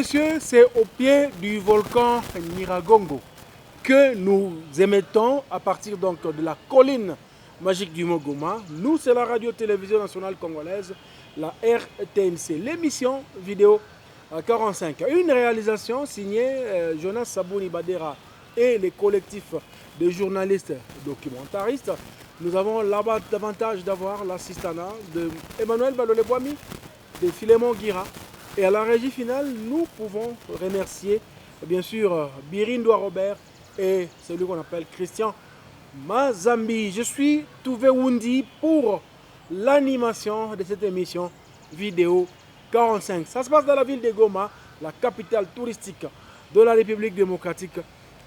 messieurs, c'est au pied du volcan Nyiragongo que nous émettons à partir donc de la colline magique du Mont Goma. Nous, c'est la radio-télévision nationale congolaise, la RTNC, l'émission vidéo 45. Une réalisation signée Jonas Sabouni Badera et les collectifs de journalistes documentaristes. Nous avons l'avantage d'avoir l'assistanat de Emmanuel Baloleboami, de Philémon Guira. Et à la régie finale, nous pouvons remercier bien sûr Birindoa Robert et celui qu'on appelle Christian Mazambi. Je suis Touvé Wundi pour l'animation de cette émission vidéo 45. Ça se passe dans la ville de Goma, la capitale touristique de la République démocratique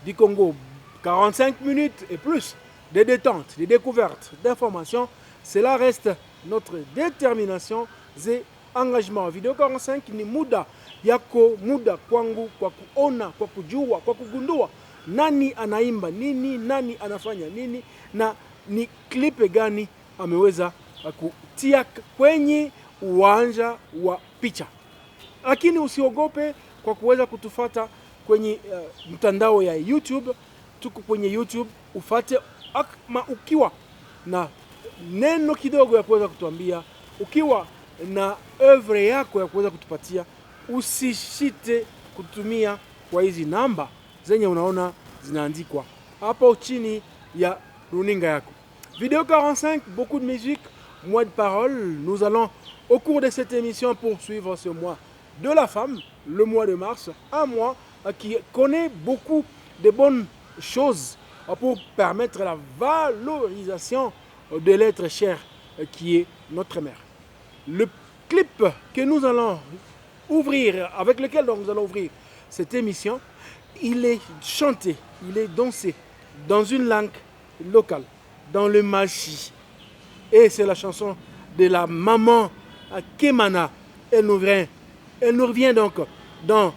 du Congo. 45 minutes et plus de détente, de découvertes, d'informations. Cela reste notre détermination et engagement. Vidéo 45 ni muda yako, muda kwangu kwa kuona, kwa kujua, kwa kugundua nani anaimba nini, nani anafanya nini na ni klipe gani ameweza kutia kwenye uwanja wa picha. Lakini usiogope kwa kuweza kutufata kwenye mtandao ya YouTube. Tuko kwenye YouTube, ufate ukiwa na neno kidogo ya kuweza kutuambia, ukiwa na œuvre yako ya kuweza kutupatia, usishite kutumia kwa hizi namba zenye unaona zinaandikwa hapo chini ya runinga yako. Vidéo 45, beaucoup de musique, mois de parole. Nous allons au cours de cette émission poursuivre ce mois de la femme, le mois de mars, un mois qui connaît beaucoup de bonnes choses pour permettre la valorisation de l'être cher qui est notre mère. Le clip que nous allons ouvrir, avec lequel nous allons ouvrir cette émission, il est chanté, il est dansé dans une langue locale, dans le Machi. Et c'est la chanson de la maman Kemana. Elle nous revient donc dans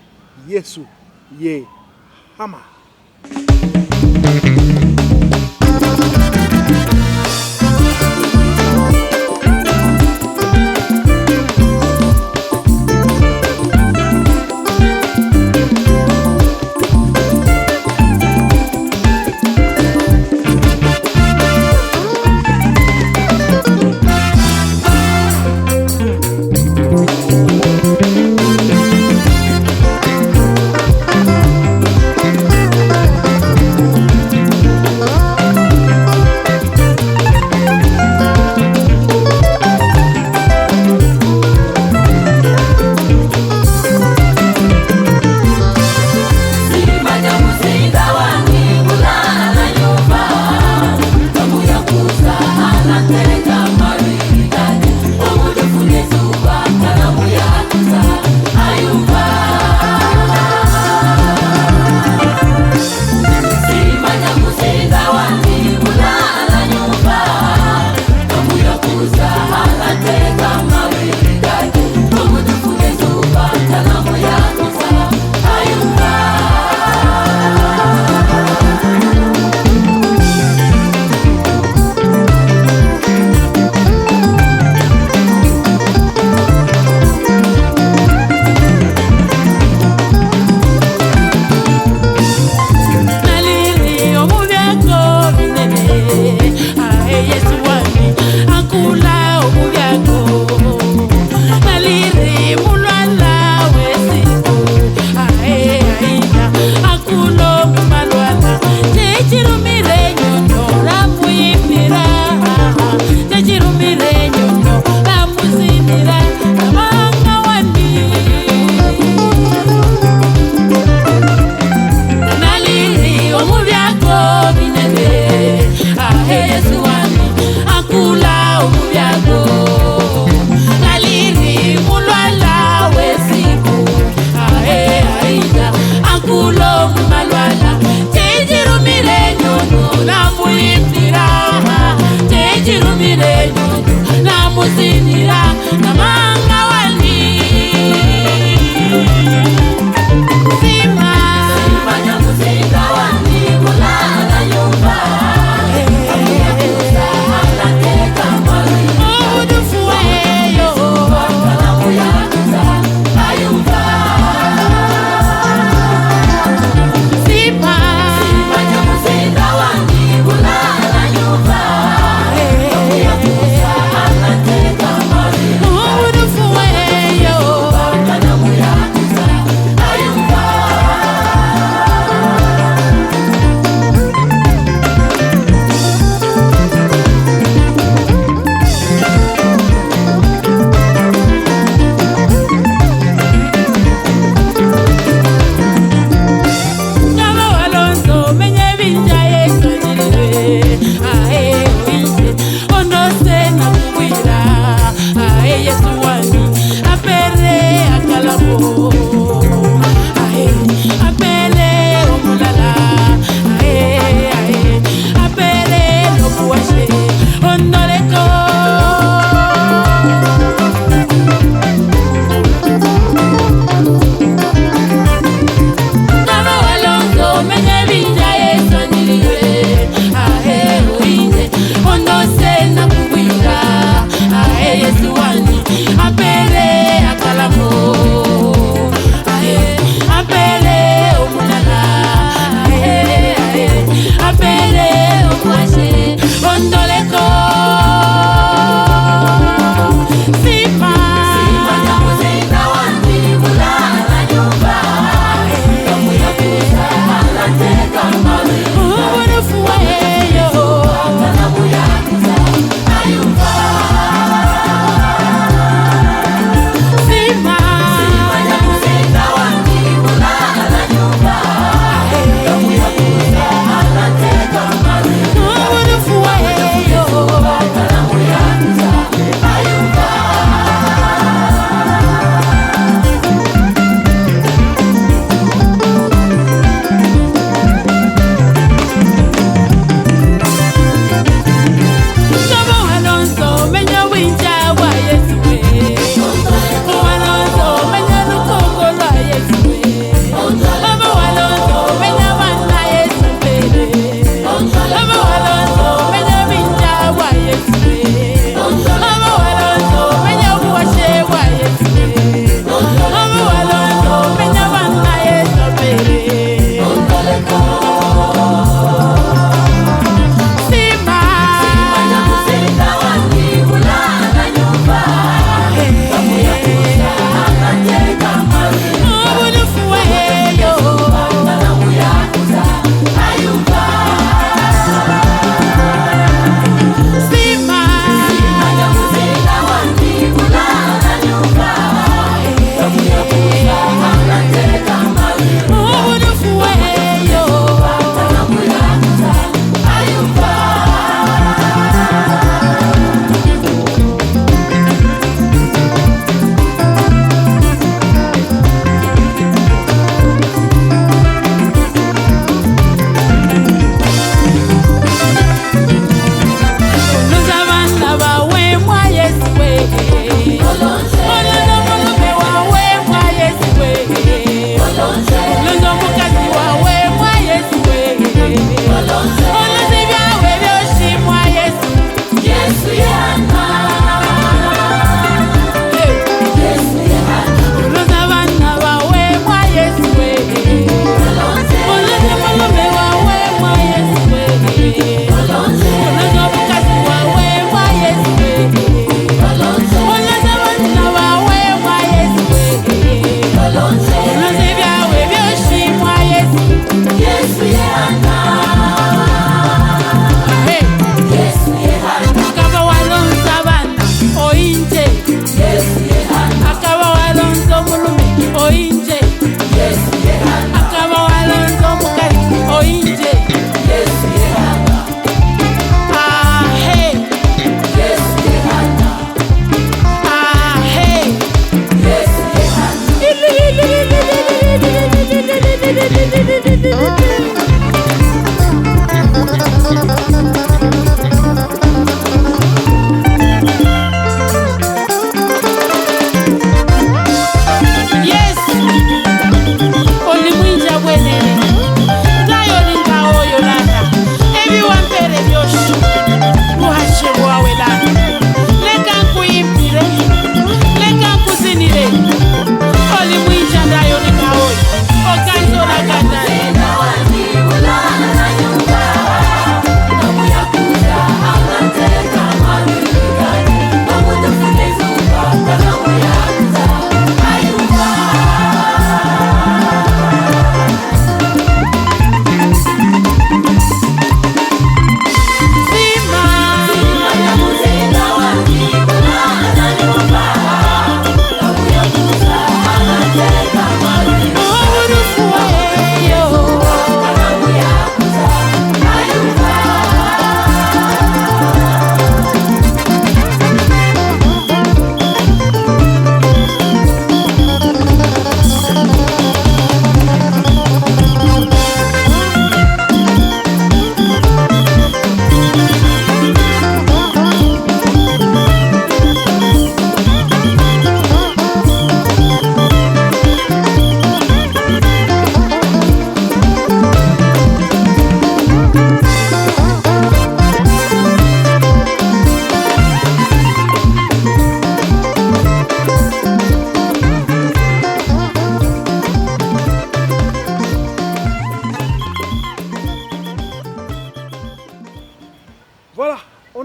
Yesu Ye Hama.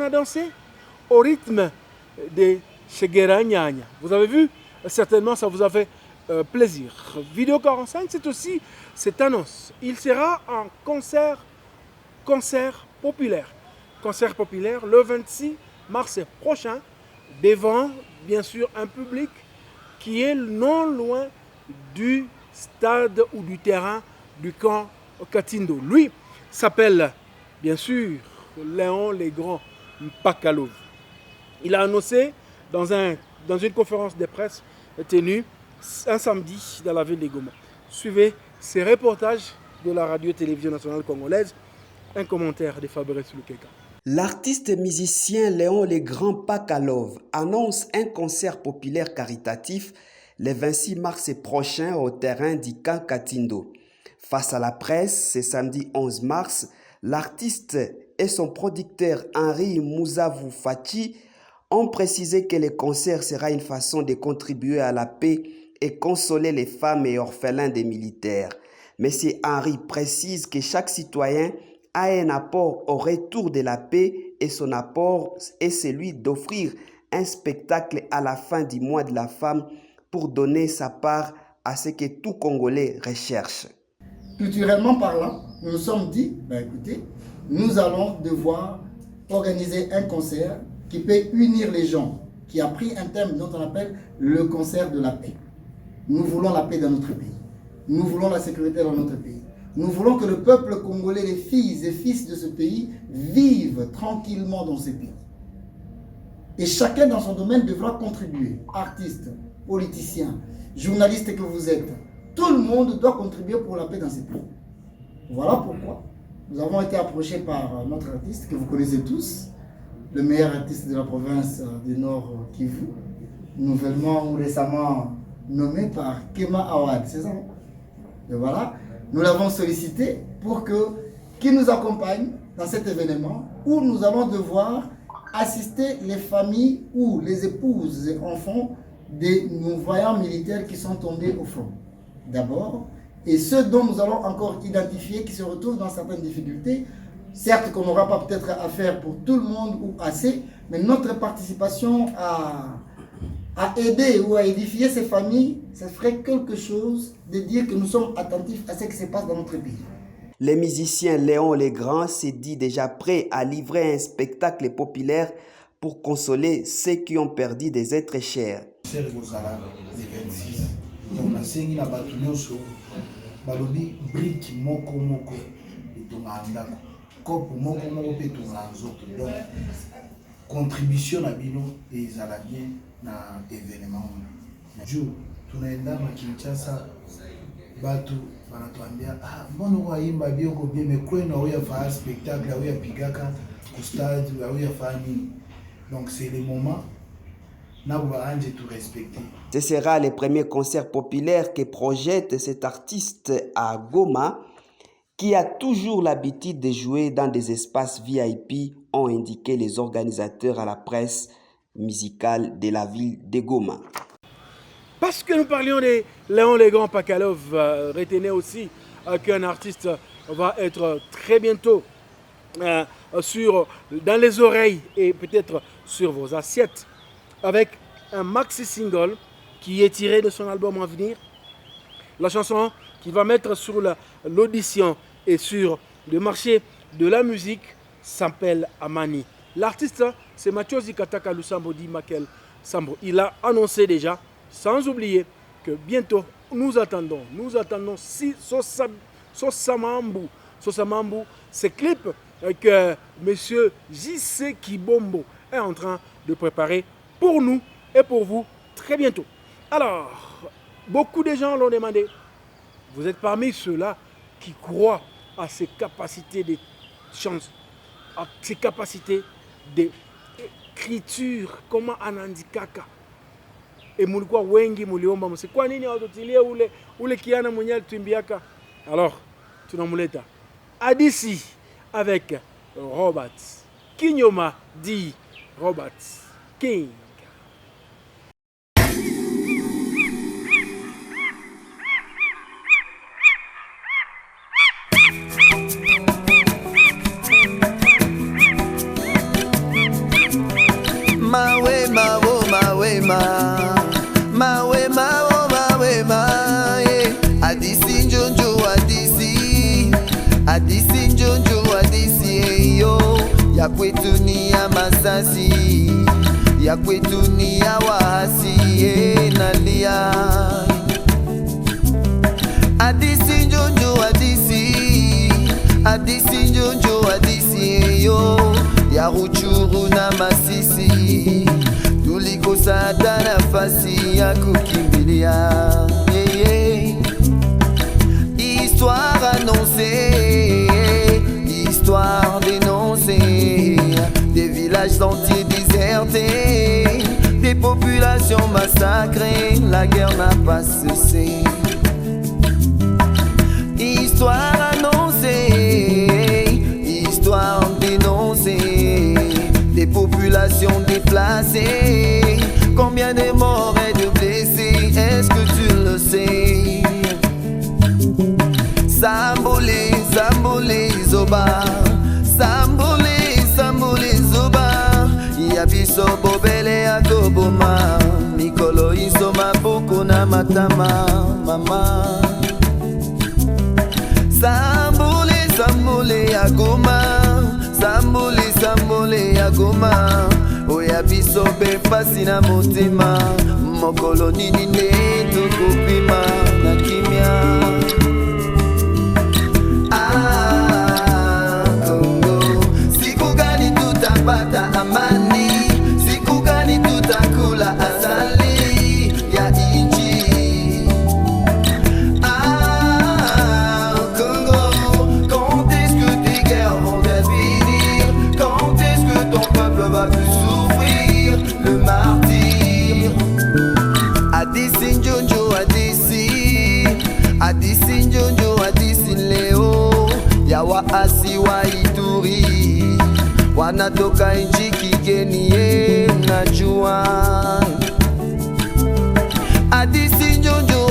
danser au rythme de Shegera Nyanya. Vous avez vu? Certainement, ça vous a fait plaisir. Vidéo 45, c'est aussi cette annonce. Il sera en concert populaire. Concert populaire le 26 mars prochain, devant, bien sûr, un public qui est non loin du stade ou du terrain du camp Katindo. Lui s'appelle, bien sûr, Léon Legrand Mpakalov. Il a annoncé dans une conférence de presse tenue un samedi dans la ville de Goma. Suivez ces reportages de la radio-télévision nationale congolaise. Un commentaire de Fabrice Lukeka. L'artiste musicien Léon Legrand Mpakalov annonce un concert populaire caritatif le 26 mars prochain au terrain du camp Katindo. Face à la presse, ce samedi 11 mars, l'artiste et son producteur Henri Mouzavou Fachi ont précisé que le concert sera une façon de contribuer à la paix et consoler les femmes et orphelins des militaires. M. Henry précise que chaque citoyen a un apport au retour de la paix et son apport est celui d'offrir un spectacle à la fin du mois de la femme pour donner sa part à ce que tout Congolais recherche. Culturellement parlant, nous nous sommes dit, écoutez, nous allons devoir organiser un concert qui peut unir les gens, qui a pris un thème dont on appelle le concert de la paix. Nous voulons la paix dans notre pays. Nous voulons la sécurité dans notre pays. Nous voulons que le peuple congolais, les filles et fils de ce pays, vivent tranquillement dans ce pays. Et chacun dans son domaine devra contribuer. Artistes, politiciens, journalistes que vous êtes. Tout le monde doit contribuer pour la paix dans ce pays. Voilà pourquoi nous avons été approchés par notre artiste que vous connaissez tous, le meilleur artiste de la province du Nord Kivu, nouvellement ou récemment nommé par Kema Awad, c'est ça? Et voilà, nous l'avons sollicité pour qu'il nous accompagne dans cet événement où nous allons devoir assister les familles ou les épouses et enfants des voyants militaires qui sont tombés au front. D'abord, et ceux dont nous allons encore identifier qui se retrouvent dans certaines difficultés. Certes qu'on n'aura pas peut-être à faire pour tout le monde ou assez, mais notre participation à aider ou à édifier ces familles, ça ferait quelque chose de dire que nous sommes attentifs à ce qui se passe dans notre pays. Le musicien Léon Legrand s'est dit déjà prêt à livrer un spectacle populaire pour consoler ceux qui ont perdu des êtres chers. Contribution à bino et bien na événement. Jour tunaenda na Kinshasa batu banatuambia mbona waimba bioko bien mais kwenu au ya faire spectacle au ya pigaka ku stade au ya fani. Donc c'est le moment na anje tout respecter. Ce sera le premier concert populaire que projette cet artiste à Goma, qui a toujours l'habitude de jouer dans des espaces VIP, ont indiqué les organisateurs à la presse musicale de la ville de Goma. Parce que nous parlions de Léon Legrand Pakalov, retenez aussi qu'un artiste va être très bientôt dans les oreilles et peut-être sur vos assiettes avec un maxi single qui est tiré de son album à venir. La chanson qu'il va mettre sur l'audition et sur le marché de la musique s'appelle Amani. L'artiste, c'est Mathieu Zikataka Lusambo dit Makel Sambo. Il a annoncé déjà, sans oublier, que bientôt nous attendons Sosamambu, ce clip que M. J.C. Kibombo est en train de préparer pour nous et pour vous très bientôt. Alors, beaucoup de gens l'ont demandé. Vous êtes parmi ceux-là qui croient à ses capacités de chance, à ses capacités d'écriture, comment anandikaka. Et mulikuwa wengi muliomba mse kwa nini hawatotilia ule kiana mwenye alitumbiaka. Alors, tunamuleta Adisi avec Robert Kinyoma dit Robert King. Adisi njonjo adisi yo ya kwetu ni ya masasi ya kwetu ni ya wahasi nalia Adisi njonjo adisi njonjo adisi yo ya Ruchuru na Masisi tulikosa hata nafasi ya kukimbilia Histoire annoncée, histoire dénoncée, des villages entiers désertés, des populations massacrées, la guerre n'a pas cessé. Histoire annoncée, histoire dénoncée, des populations déplacées, combien de morts et de blessés, est-ce que tu le sais? zoba sambuli zuba ya biso bobele ya koboma mikolo iso mabuku na matama mama sambuli ya goma sambuli ya goma oya biso be pasi na motema mokolo nini nde tokopima na kimia Kongo siku gani tutapata amani siku gani tutakula asali ya inchi Congo quand est-ce que tes guerres vont finir quand est-ce que ton peuple va plus souffrir le martyr Adisi Njonjo Adisi Njonjo Adisi leo ya waasi wa Ituri wanatoka nchi kigeni najua Adisi Njonjo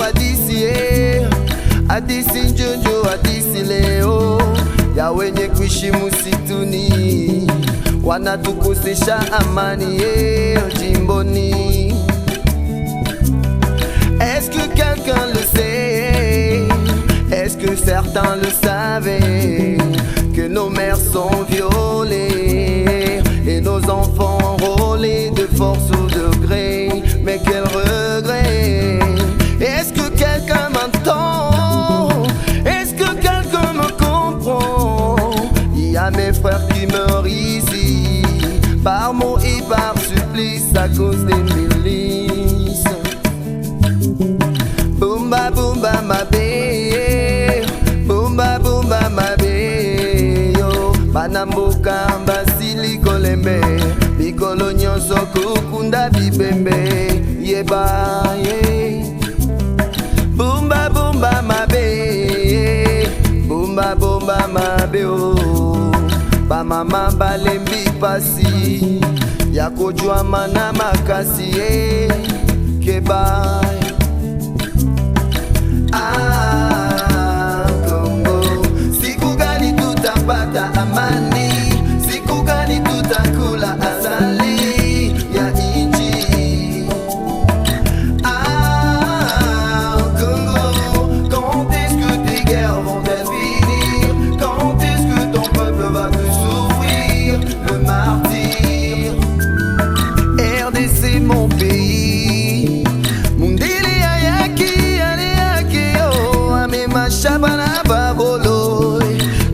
Adisi Njonjo Adisi leo ya wenye kuishi msituni wanatukosesha amani jimboni. Est-ce que quelqu'un le sait? Est-ce que certains le savaient? Que nos mères sont violées et nos enfants enrôlés de force ou de gré. Mais quel regret! Est-ce que quelqu'un m'entend? Est-ce que quelqu'un me comprend? Il y a mes frères qui meurent ici par mots et par supplice à cause des milices. Boomba boomba ma bé, boomba boomba ma bé, yo. Banamboka mbasili kolembe, bikolo nyonso kukunda bibembe, yeba ye. Boomba boomba ma bé, boomba boomba ma bé, oh. Ba mama balembi pasi, ya kujua mana makasi, keba. Kongo, siku gani tutapata amani? Siku gani tutakula asali ya inchi? Congo, quand est-ce que tes guerres vont finir? Quand est-ce que ton peuple va plus souffrir le martyr? RDC mon pays, Mundili ayaki Shabana babolo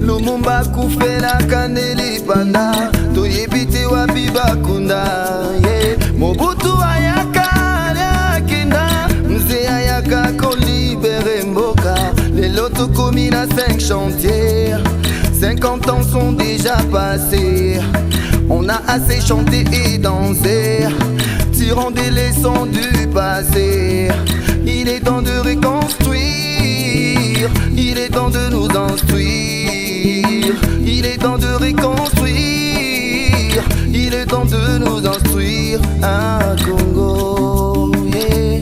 Lumumba kufela kaneli panda Toyebite wapi bakunda Mobutu ayaka ayakina Mze ayaka kolibere mboka Lelo tokomi na 5 chantiers 50 ans sont déjà passés On a assez chanté et dansé Tirant des leçons du passé Il est temps de reconstruire Il est temps de nous instruire Il est temps de reconstruire Il est temps de nous instruire à Congo, yeah.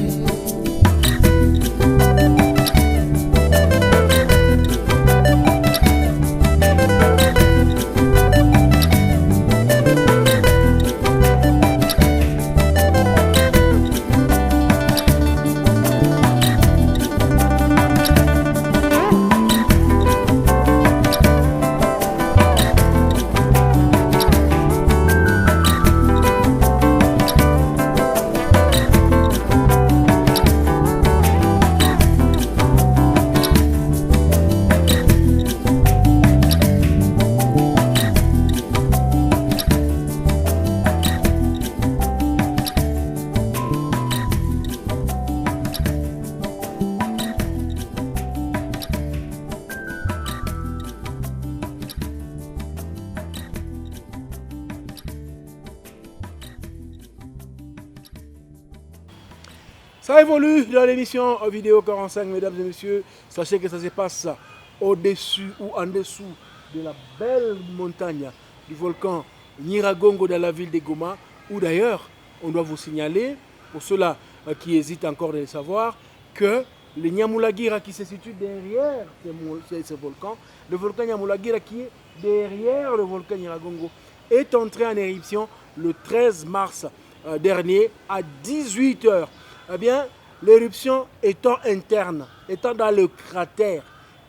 Ça évolue dans l'émission vidéo 45, mesdames et messieurs. Sachez que ça se passe au-dessus ou en dessous de la belle montagne du volcan Nyiragongo dans la ville de Goma. Où d'ailleurs, on doit vous signaler, pour ceux-là qui hésitent encore de le savoir, que le Nyamulagira qui se situe derrière ce volcan, le volcan Nyamulagira qui est derrière le volcan Nyiragongo, est entré en éruption le 13 mars dernier à 18h. Eh bien, l'éruption étant interne, étant dans le cratère,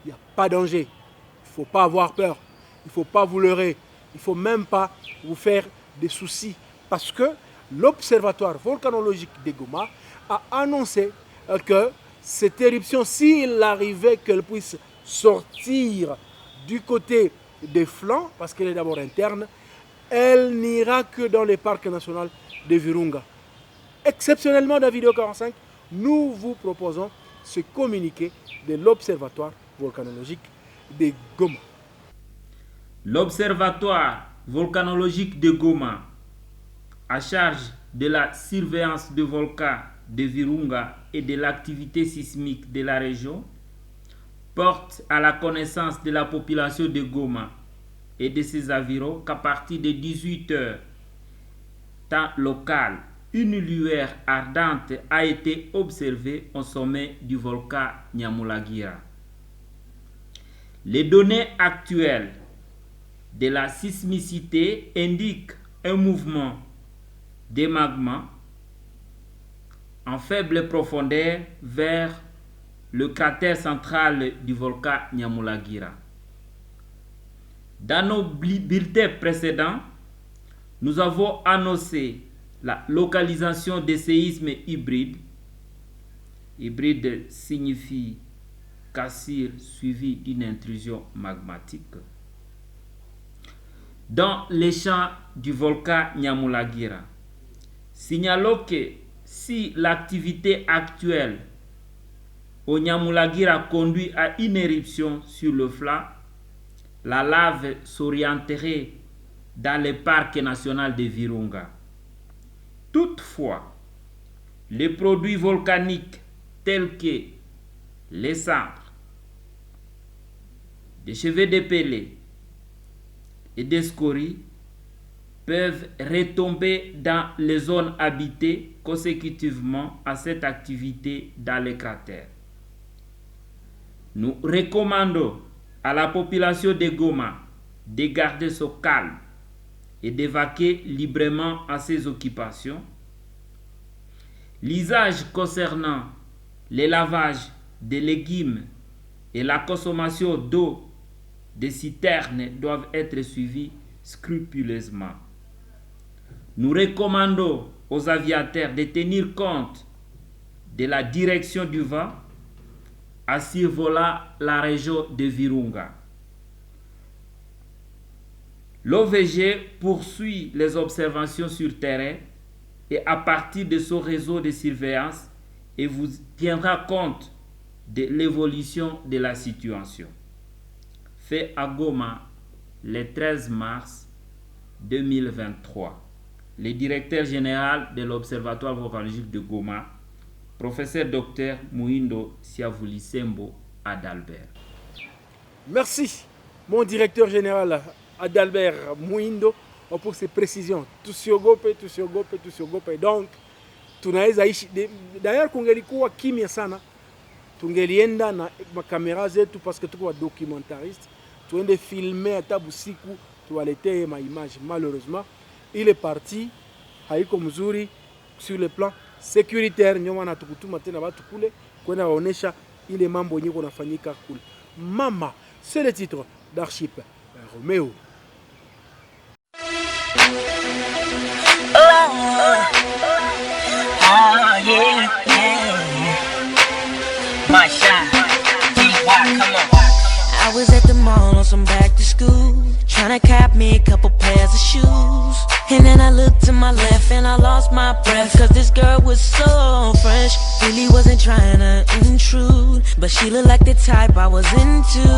il n'y a pas de danger. Il ne faut pas avoir peur, il ne faut pas vous leurrer, il ne faut même pas vous faire des soucis. Parce que l'Observatoire volcanologique de Goma a annoncé que cette éruption, s'il arrivait qu'elle puisse sortir du côté des flancs, parce qu'elle est d'abord interne, elle n'ira que dans le parc national de Virunga. Exceptionnellement, dans la vidéo 45, nous vous proposons ce communiqué de l'Observatoire volcanologique de Goma. L'Observatoire volcanologique de Goma, à charge de la surveillance du volcan de Virunga et de l'activité sismique de la région, porte à la connaissance de la population de Goma et de ses environs qu'à partir de 18h, temps local, une lueur ardente a été observée au sommet du volcan Nyamulagira. Les données actuelles de la sismicité indiquent un mouvement des magmas en faible profondeur vers le cratère central du volcan Nyamulagira. Dans nos bulletins précédents, nous avons annoncé la localisation des séismes hybrides. Hybride signifie cassure suivi d'une intrusion magmatique dans les champs du volcan Nyamulagira. Signalons que si l'activité actuelle au Nyamulagira conduit à une éruption sur le flanc, la lave s'orienterait dans le parc national de Virunga. Toutefois, les produits volcaniques tels que les cendres, des cheveux dépelés et des scories peuvent retomber dans les zones habitées consécutivement à cette activité dans les cratères. Nous recommandons à la population de Goma de garder son calme et d'évacuer librement à ses occupations. L'usage concernant le lavage des légumes et la consommation d'eau des citernes doivent être suivis scrupuleusement. Nous recommandons aux aviateurs de tenir compte de la direction du vent en survolant la région de Virunga. L'OVG poursuit les observations sur terrain et à partir de son réseau de surveillance et vous tiendra compte de l'évolution de la situation. Fait à Goma le 13 mars 2023. Le directeur général de l'Observatoire volcanologique de Goma, professeur Dr Muhindo Siavulisembo Adalbert. Merci, mon directeur général Adalbert Muhindo, pour ces précisions. Tusiogope. Donc, tunaweza ishi. D'ailleurs, kungelikuwa kimya sana, tungelienda na makamera zetu parce que tuko documentariste, tuende filmer hata busiku, tuwaletee maimage. Malheureusement, il est parti, haiko mzuri sur le plan sécuritaire. Nyoma na tukutuma tena watu kule kwenda waonesha ile mambo yenyewe kunafanyika kule. Mama, c'est le titre d'Archip Romeo. My shine, D-Y, come on. I was at the mall on some back to school, trying to cop me a couple pairs of shoes. And then I looked to my left and I lost my breath, cause this girl was so fresh. Really wasn't trying to intrude, but she looked like the type I was into.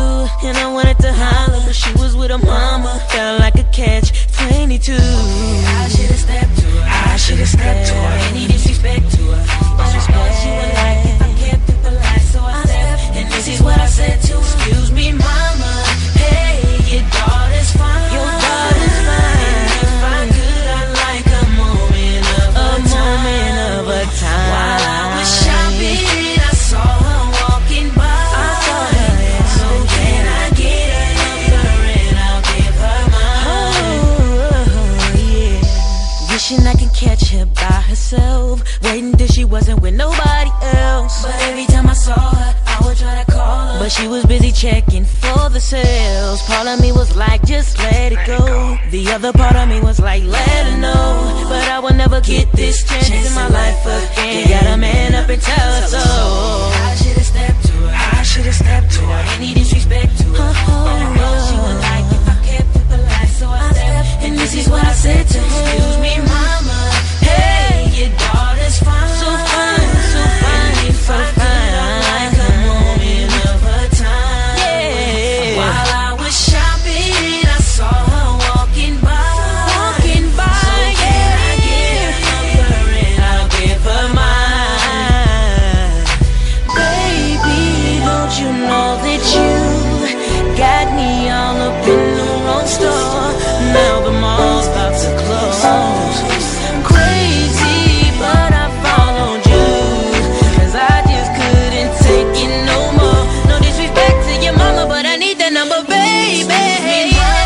And I wanted to holler, but she was with her mama. Felt like a catch-22. I should've stepped to her, I should've stepped to her. Any disrespect to her, disrespect she would like if I kept it polite. So I stepped, and this is what I said to her. Excuse me, mama, hey, your daughter's fine. Your daughter's fine. If I could, I'd like a moment of a time. While I was shopping, I saw her here by herself, waiting till she wasn't with nobody else. But every time I saw her, I would try to call her, but she was busy checking for the sales. Part of me was like, just let it go. The other part of me was like, let her know. But I would never get this chance in my life again. You got a man up and tell her so. I should've stepped to her, I should've stepped to her. Any disrespect to her, but I know she would like if I kept it polite. So I stepped, and this is what I said to her. Excuse me, mama, hey, your daughter's fine. So fine, so fine, and if I could, I'd like a moment of her time. Yeah. While I was shopping, I saw her walking by. So can I get her number and I'll give her mine. Baby, don't you know that you got me all up in the wrong store? Now the mall's about to close. Crazy, but I followed you, 'cause I just couldn't take it no more. No disrespect to your mama, but I need that number, baby. Your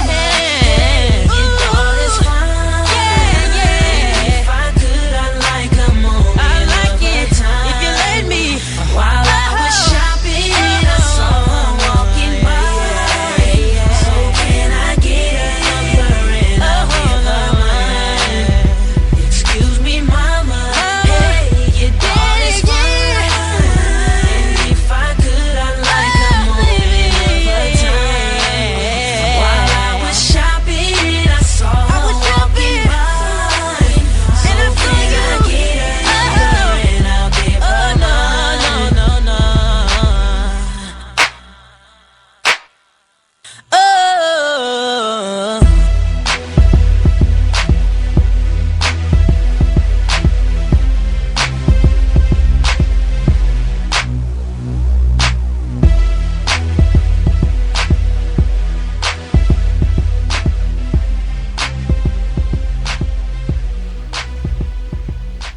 daughter's fine. Yeah. If I could, I'd like a moment. I like it if you let me. While I was shopping, I saw her walking by. So can I get her number and I'll give her mine? Excuse me, mama, hey, your daughter's fine. And if I could, I'd like a moment of her time. While I was shopping, I saw her walking by. So can I get her number and I'll give her mine? No. Oh.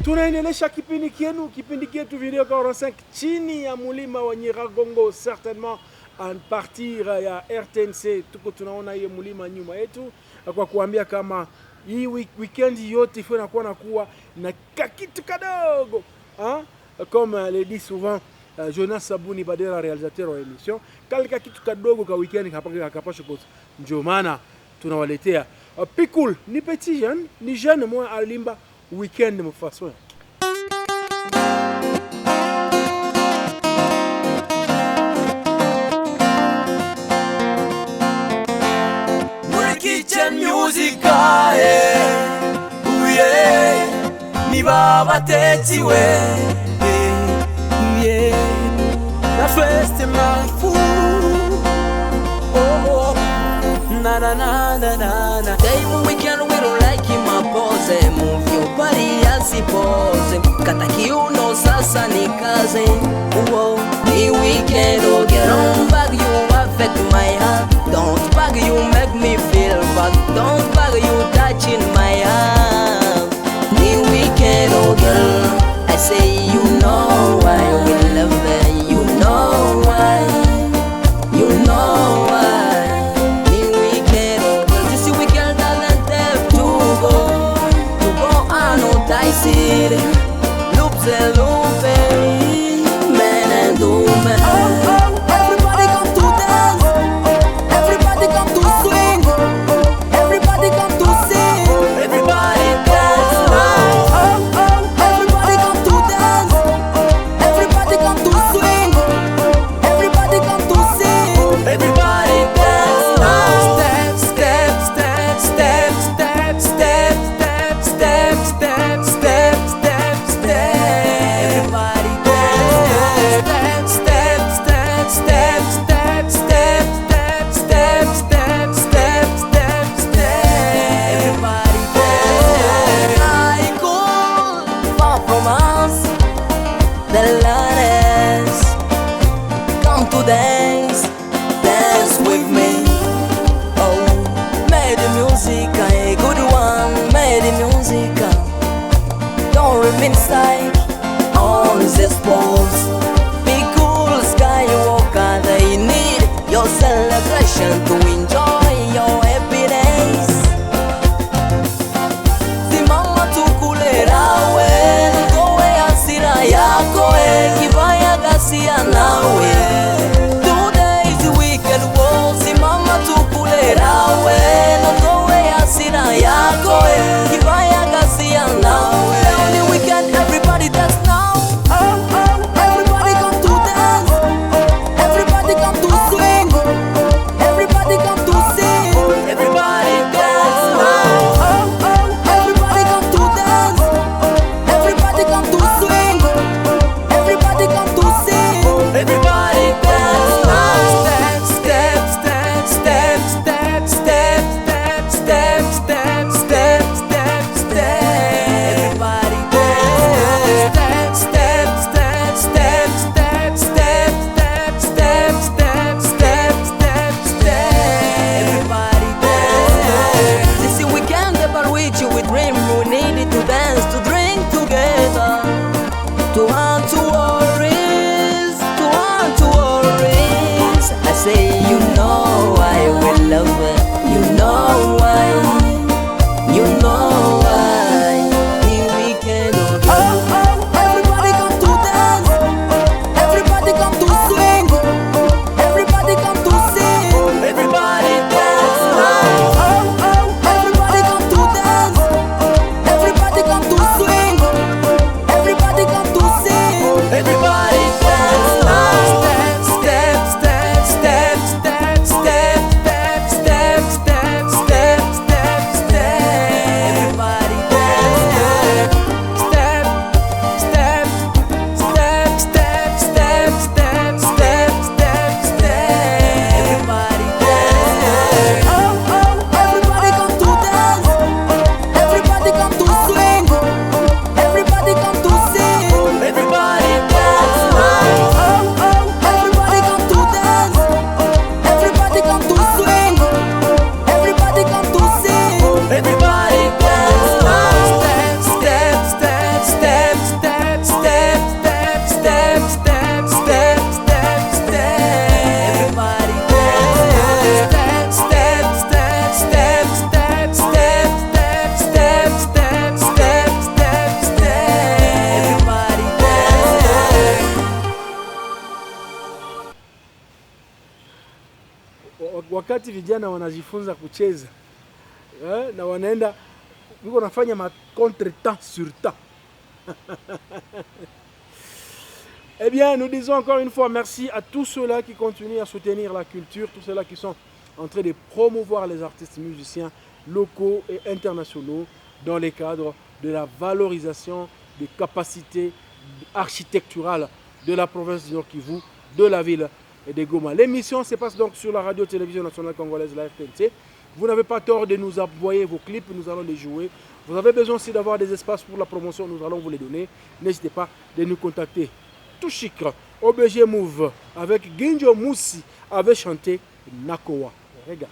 Tunaendelesha kipindi kienu, kipindi kietu video 45 chini ya mulima wa Nyiragongo, certainement en partir ya RTNC. Tuko tunaona hiyo mulima nyuma yetu, kwa kuambia kama hii weekend yote ifo nakuwa nakuwa na kakitu kadogo, hein? Comme le dit souvent Jonas Sabuni Badera, réalisateur wa émission, kalika kitu kadogo ka weekend kapasha kosa. Ndio maana tunawaletea Pikul ni petit jeune, ni jeune moi alimba weekend mfaso. Kitchen music yeah, ni baba teti we yeah, na first man fool oh na na na na na. Day weekend we don't like him a pose, move your body as he pose, kata kiuno sasa ni kaze oh, ni weekend oh, get on back you affect my heart, don't bag you make me feel bad, don't bag you touching my heart. Ni weekend oh girl, I say you know why we love that, you know why, you know why. Ni weekend oh girl, this weekend doesn't have to go annotice it. Loops and loops, man and woman. Everybody come to dance, everybody come to swing, everybody come to sing, everybody dance now. Everybody come to dance, everybody come to swing, everybody come to sing, everybody dance now. Step, step, step, step, step, step, step, step, step, step, step, step. Everybody dance. Step, step, step, step, step, step, step, step, step, step, step. Everybody dance. I cool, far from us, the latest. Come to dance, dance with me. Oh, made the music a good one, made the music. Don't remain inside on this pose. Be cool, Skywalker. They need your celebration to enjoy your happiness. Simama tukulera. wakati vijana wanajifunza kucheza na wanaenda wiko nafanya ma contre-temps sur temps. Eh bien, nous disons encore une fois merci à tous ceux-là qui continuent à soutenir la culture, tous ceux-là qui sont en train de promouvoir les artistes musiciens locaux et internationaux dans le cadre de la valorisation des capacités architecturales de la province du Nord Kivu, de la ville de Goma. L'émission se passe donc sur la radio-télévision nationale congolaise, la RTNC. Vous n'avez pas tort de nous envoyer vos clips, nous allons les jouer. Vous avez besoin aussi d'avoir des espaces pour la promotion, nous allons vous les donner. N'hésitez pas de nous contacter. Tout chic, OBG Move, avec Ginjo Moussi, avait chanté Nakowa. Regarde.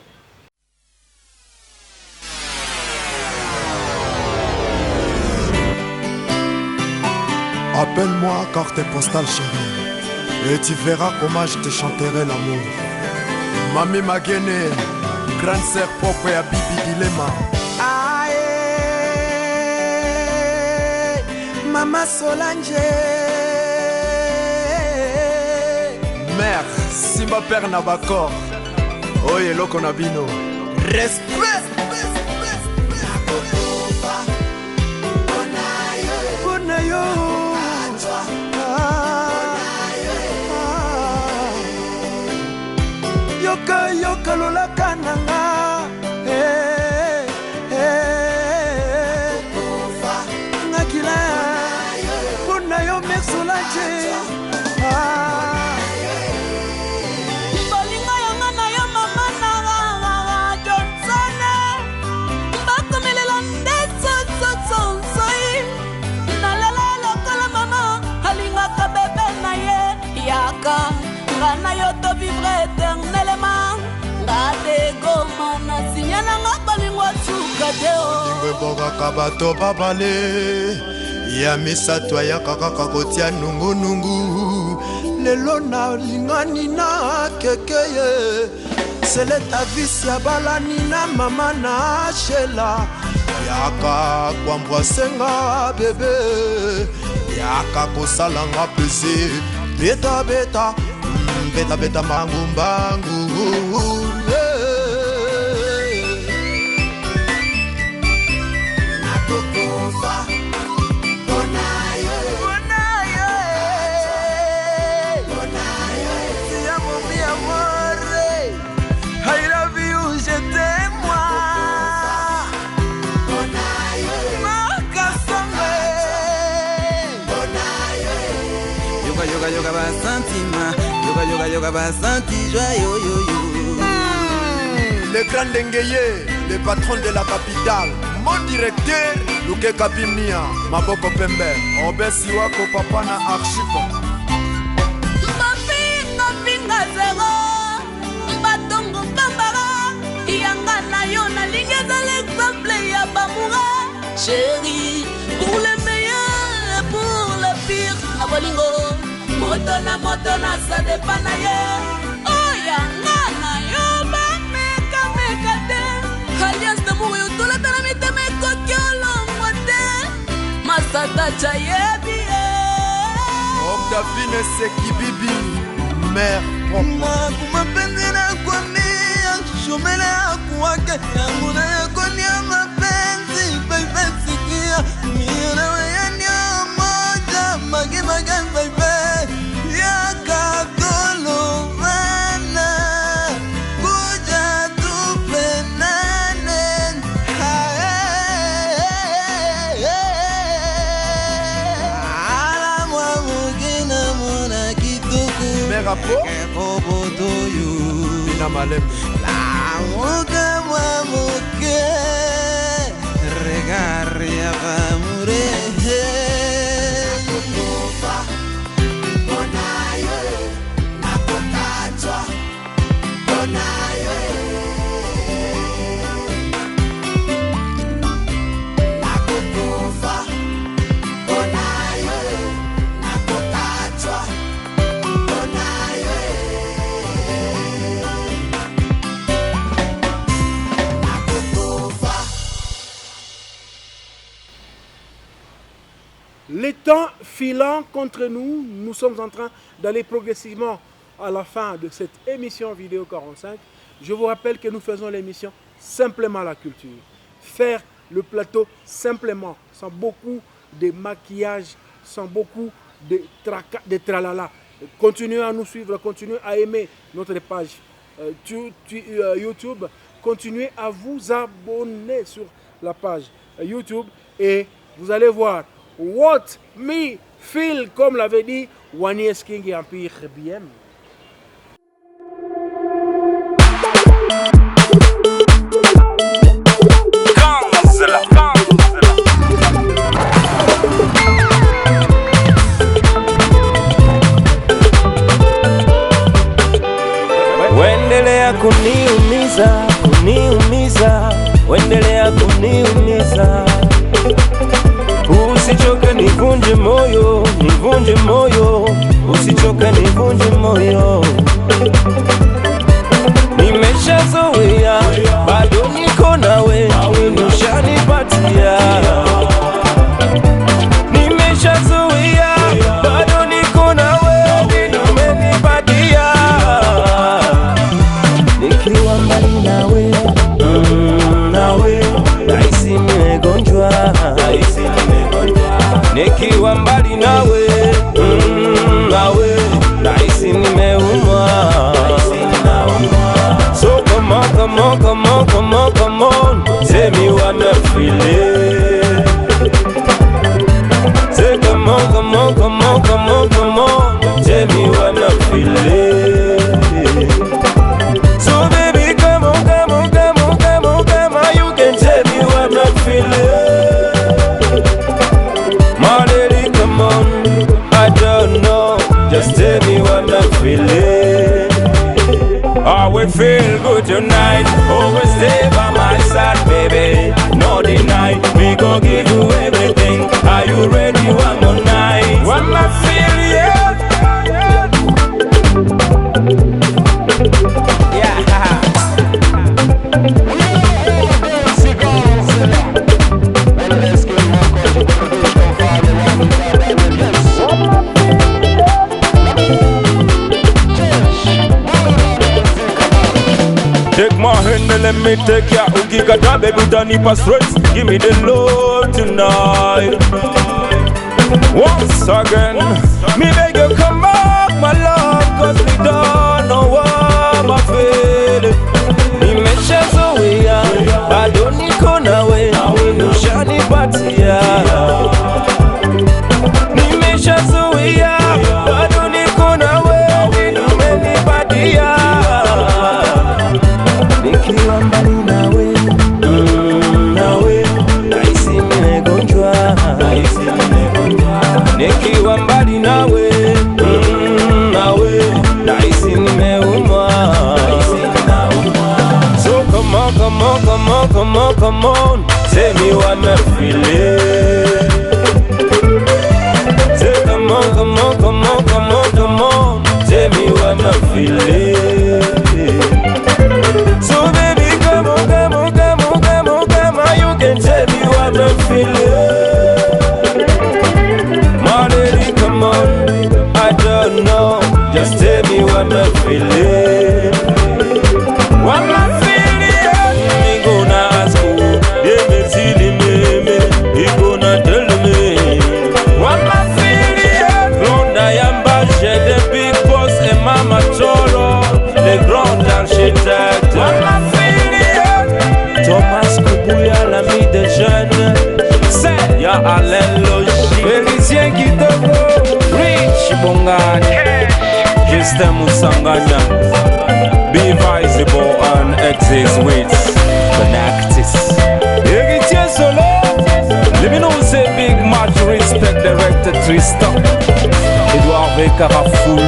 Appelle-moi carte postale chérie, et tu verras comment je te chanterai l'amour. Mami Magene, grande sœur propre à Bibi Dilema. Aïe, Mama Solange, mère Simba Père Nabakor, oye loko nabino, respect. Bonayo, yoka yoka lola kananga, ngakila, bonayo mersolanje. Ngana yoto vivre éternellement. Ngade goma na sinyana ngabalingwa chukadeo. Ngwe boga kabato babale. Ya misato ya kaka kotia nungu nungu. Lelo na lingani na kekeye. Sele ta visi ya balani na mama na shela. Yaka kwambwa senga bebe. Yaka kosalanga plaisir. Beta beta, beta beta mangu mangu. Nakokufa, bonaye, bonaye, bonaye. Tu as mon mi amore, I love you, je t'aime moi. Bonaye, makasonge, bonaye. Yoga yoga ba sentiment, yoga yoga yoga ba senti joie yo yo yo. Le grand Dengueye, le patron de la capitale, mon directeur, Luke Kapimnia, Maboko Pembe, Obesi wako papa na archive. Mapinga pinga zero, batongo bambara, yanga na yo na lingeza l'exemple ya bamura. Chérie, pour le meilleur et pour le pire, abolingo. Moto na sa depana ye. Oh yanga na yo ba meka te. Alliance de mou yo tola tana mi te meko kyolo mote. Masata chaye biye. Obdafine Seki Bibi, mère propre. Kuma pendina kwa mia, shumela kwa ke. Yamuna ya konya mapenzi, baby sikia. Mira we ya moja, magi magan baby. Bina Malem la moka mwa moke regari ya famure Nakokufa, bonaye, nakokatwa, bonaye. Nakokufa, bonaye, nakokatwa. Les temps filant contre nous, nous sommes en train d'aller progressivement à la fin de cette émission vidéo 45. Je vous rappelle que nous faisons l'émission Simplement la culture. Faire le plateau simplement, sans beaucoup de maquillage, sans beaucoup de tralala. Continuez à nous suivre, continuez à aimer notre page YouTube. Continuez à vous abonner sur la page YouTube et vous allez voir What Me Feel, comme l'avait dit Wanies King et Empire BM. Wendelea kuniumiza, wendelea kuniumiza. Usichoke nivunje moyo, usichoke nivunje moyo. Nimeshazoea, bado niko nawe, ushanipatia. Nimeshazoea, bado niko nawe, umenipatia. Nikiwa mbali nawe, nahisi nimegonjwa. Nikiwa mbali nawe, nahisi nimeumwa. So come on, tell me what I'm feeling. Say come on, tell me what I'm feeling. So baby, come on, you can tell me what I'm feeling. My lady, come on, I don't know, just tell me what I'm feeling. I will feel good tonight, always stay by my side, baby. No deny, we gon' give you everything. Are you ready one more night? One more feel, yeah. Take my hand and let me take ya. Ukiga da baby dani pass race. Give me the love tonight. Once again, me beg you come back, my love, cause we don't know what I'm feeling. Nimeshazoea, bado niko nawe, ushanipatia. Nimeshazoea, bado niko nawe, umenipatia. Nikiwa mbali nawe, nahisi nimegonjwa. Nikiwa mbali nawe, nahisi nimeumwa. So come on, tell me what I'm feeling. Say come on, tell me what I'm feeling. So baby, come on, you can tell me what I'm feeling. My lady, come on, I don't know, just tell me what I'm feeling. What I'm feeling, he gonna ask you, yeah, me see me, he gonna tell me. What I'm feeling, Ronda Yamba, j'ai the big boss et Mama Cholo, le grand architecte. What I'm feeling, Thomas Kubuya, l'ami des jeunes. C'est ya Alain Logi, Félicien Kitoko, Rich Bongani, Justin Moussanganya, Be Visible and Exist with Benactis. Héritier Solo, let me know say big much respect director Tristan, Edouard V. Carafou.